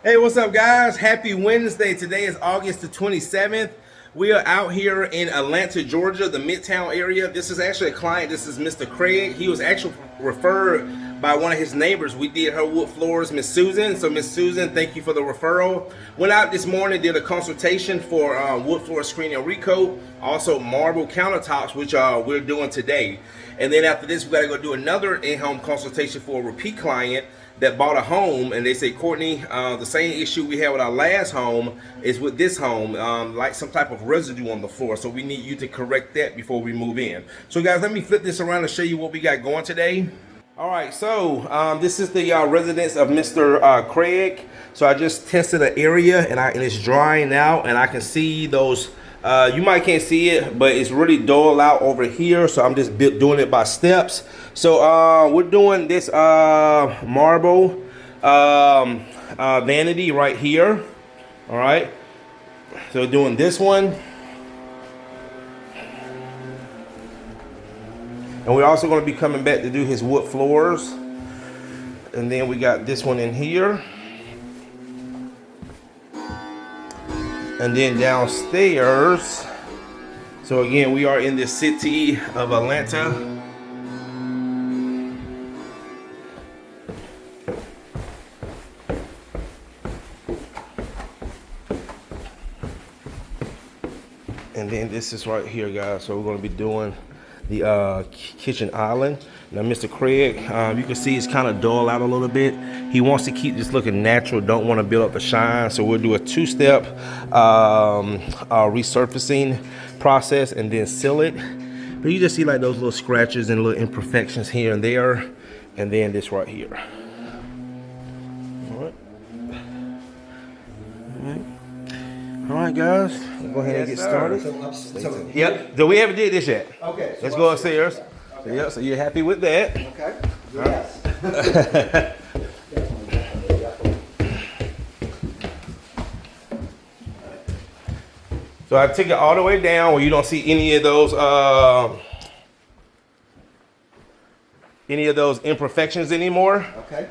Hey, what's up, guys? Happy Wednesday. Today is August the 27th. We are out here in Atlanta, Georgia, the Midtown area. This is actually a client. This is Mr. Craig. He was actually referred by one of his neighbors. We did her wood floors, Miss Susan. So, Miss Susan, thank you for the referral. Went out this morning, did a consultation for wood floor screen and recoat. Also, marble countertops, which we're doing today. And then after this, we got to go do another in-home consultation for a repeat client that bought a home, and they say, Courtney, the same issue we had with our last home is with this home, like some type of residue on the floor. So we need you to correct that before we move in. So guys, let me flip this around and show you what we got going today. All right, so this is the residence of Mr. Craig. So I just tested the area, and it's drying out, and I can see those. You might can't see it, but it's really dull out over here. So I'm just doing it by steps. So we're doing this marble vanity right here. All right. So doing this one. And we're also going to be coming back to do his wood floors. And then we got this one in here. And then downstairs, so again, we are in the city of Atlanta. And then this is right here, guys. So we're going to be doing the kitchen island. Now, Mr. Craig, you can see it's kind of dull out a little bit. He wants to keep this looking natural, don't want to build up the shine. So we'll do a two-step resurfacing process and then seal it. But you just see like those little scratches and little imperfections here and there. And then this right here. All right. All right, guys. We'll go ahead and get started. Yep. So we haven't did this yet. Okay. Let's go upstairs. Okay. So, yeah, so you're happy with that? Okay. Yes. So I took it all the way down where you don't see any of those imperfections anymore. Okay.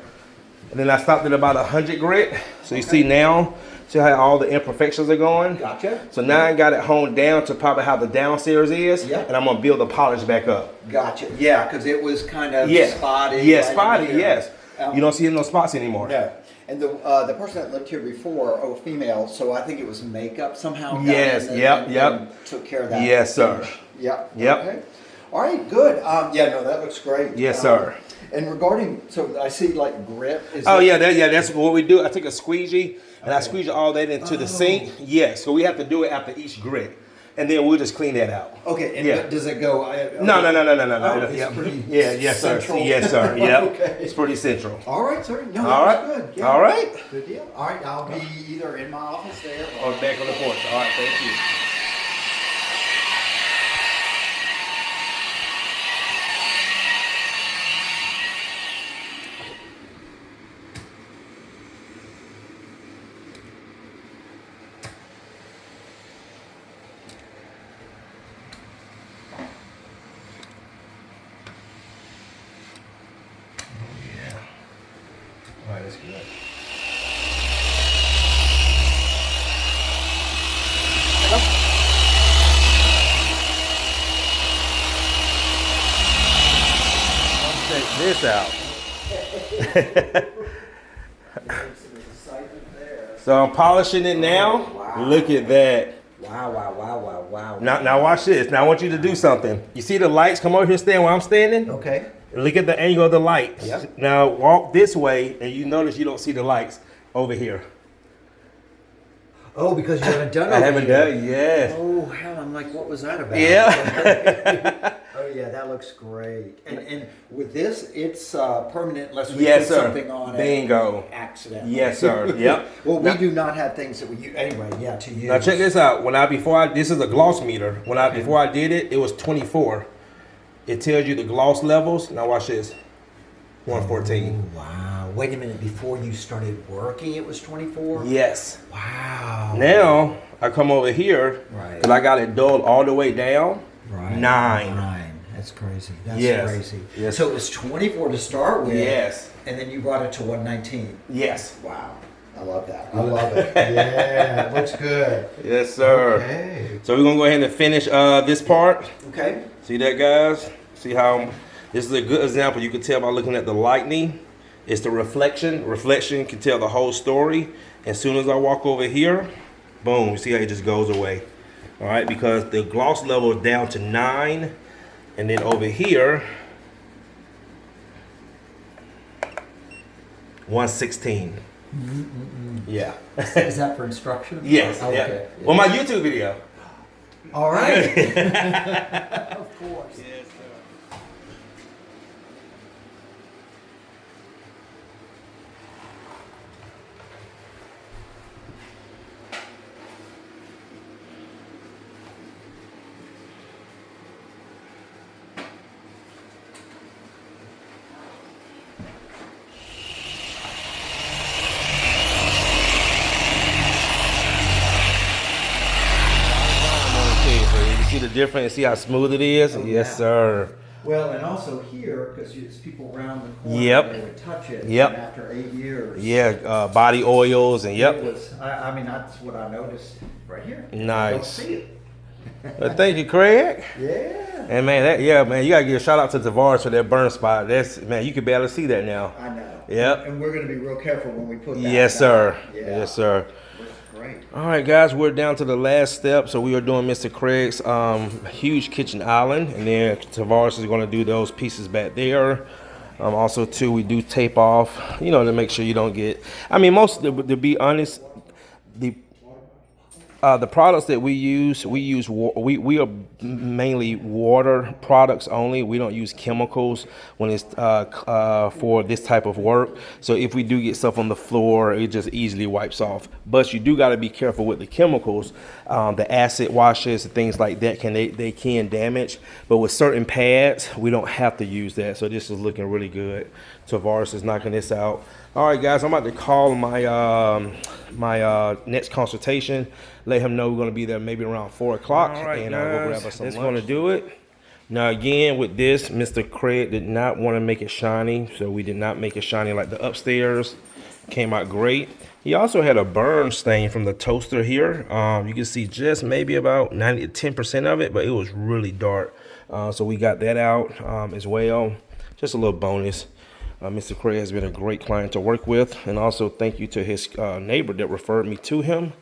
And then I stopped at about 100 grit. So you see now, see how all the imperfections are going? Gotcha. So now I got it honed down to probably how the downstairs is. Yep. And I'm gonna build the polish back up. Gotcha. Yeah, because it was kind of spotty. Yeah, right spotty, here. yes. You don't see no spots anymore. No. And the person that lived here before, female, so I think it was makeup somehow. Yes, yep. Took care of that. Yes, sir. Yep. Yep. Okay. All right, good. Yeah, no, that looks great. Yes, sir. And regarding, so I see like grit. That's what we do. I take a squeegee and I squeeze all that into the sink. Yes, so we have to do it after each grit. And then we'll just clean that out. Okay, and does it go? No. It's pretty yes, sir. central. Yes, sir. Yep. Okay. It's pretty central. All right, sir. No, All that's right. good. Yeah. All right. Good deal. All right, I'll be either in my office there Or back on the porch. All right, thank you. All right, that's good. Let's check this out. So I'm polishing it now. Wow. Look at that. Wow. Now watch this. Now I want you to do something. You see the lights? Come over here, stand where I'm standing. Okay. Look at the angle of the lights. Yep. Now walk this way, and you notice you don't see the lights over here. Oh, because you haven't done it. I haven't done it. Yes. Oh, hell, I'm like, what was that about? Yeah. Oh, yeah, that looks great. And with this, it's permanent unless we Yes, put sir. something on Bingo. it accidentally. Yes, sir. Yep. Well, we do not have things that we use. Anyway, yeah, to use. Now check this out. This is a gloss meter. Before I did it, it was 24. It tells you the gloss levels. Now watch this. 114. Oh, wow. Wait a minute. Before you started working, it was 24? Yes. Wow. Now I come over here Right. because I got it dulled all the way down. Right. 9. That's crazy. That's Yes. crazy. Yes. So it was 24 to start with. Yes. And then you brought it to 119. Yes. Wow. I love that. I love it. Yeah, it looks good. Yes, sir. Okay. So we're gonna go ahead and finish this part. Okay. See that, guys? See how this is a good example. You can tell by looking at the lightning. It's the reflection. Reflection can tell the whole story. As soon as I walk over here, boom, you see how it just goes away. All right, because the gloss level is down to 9. And then over here, 116. Yeah. Is that for instruction? Yes. Okay. Yeah. Well, my YouTube video. All right. Of course. Yes, sir. See the difference? See how smooth it is? Oh, yes, yeah. sir. Well, and also here, because it's people around the corner, Yep. they would touch it. Yep. And after 8 years. Yeah, body oils and It yep. was, I mean, that's what I noticed right here. Nice. Don't see it. Well, thank you, Craig. Yeah. And man, man, you gotta give a shout out to Tavares for that burn spot. That's man, you can barely see that now. I know. Yep. And we're going to be real careful when we put that Yes, down. sir. Yeah. Yes, sir. Great. All right, guys, we're down to the last step. So we are doing Mr. Craig's huge kitchen island, and then Tavares is going to do those pieces back there. Also, too, we do tape off, you know, to make sure you don't get. I mean, to be honest, the products that we are mainly water products only. We don't use chemicals when it's for this type of work. So if we do get stuff on the floor, it just easily wipes off. But you do got to be careful with the chemicals. The acid washes and things like that they can damage. But with certain pads, we don't have to use that. So this is looking really good. Tavares is knocking this out. All right, guys, I'm about to call my next consultation. Let him know we're going to be there maybe around 4 o'clock. All right, and we'll grab us some lunch. That's going to do it. Now, again, with this, Mr. Craig did not want to make it shiny, so we did not make it shiny like the upstairs. Came out great. He also had a burn stain from the toaster here. You can see just maybe about 90 to 10% of it, but it was really dark. So we got that out as well. Just a little bonus. Mr. Craig has been a great client to work with. And also thank you to his neighbor that referred me to him.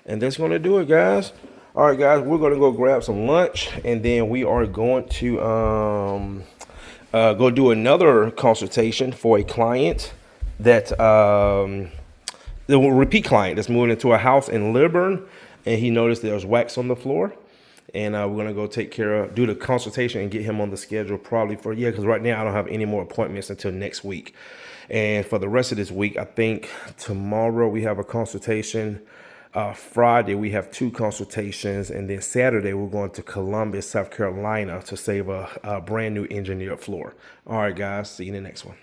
And that's going to do it, guys. All right, guys, we're going to go grab some lunch. And then we are going to go do another consultation for a client that the repeat client that's moving into a house in Liburn. And he noticed there was wax on the floor. And we're going to go do the consultation and get him on the schedule probably because right now I don't have any more appointments until next week. And for the rest of this week, I think tomorrow we have a consultation. Friday, we have 2 consultations. And then Saturday, we're going to Columbus, South Carolina to save a brand new engineered floor. All right, guys, see you in the next one.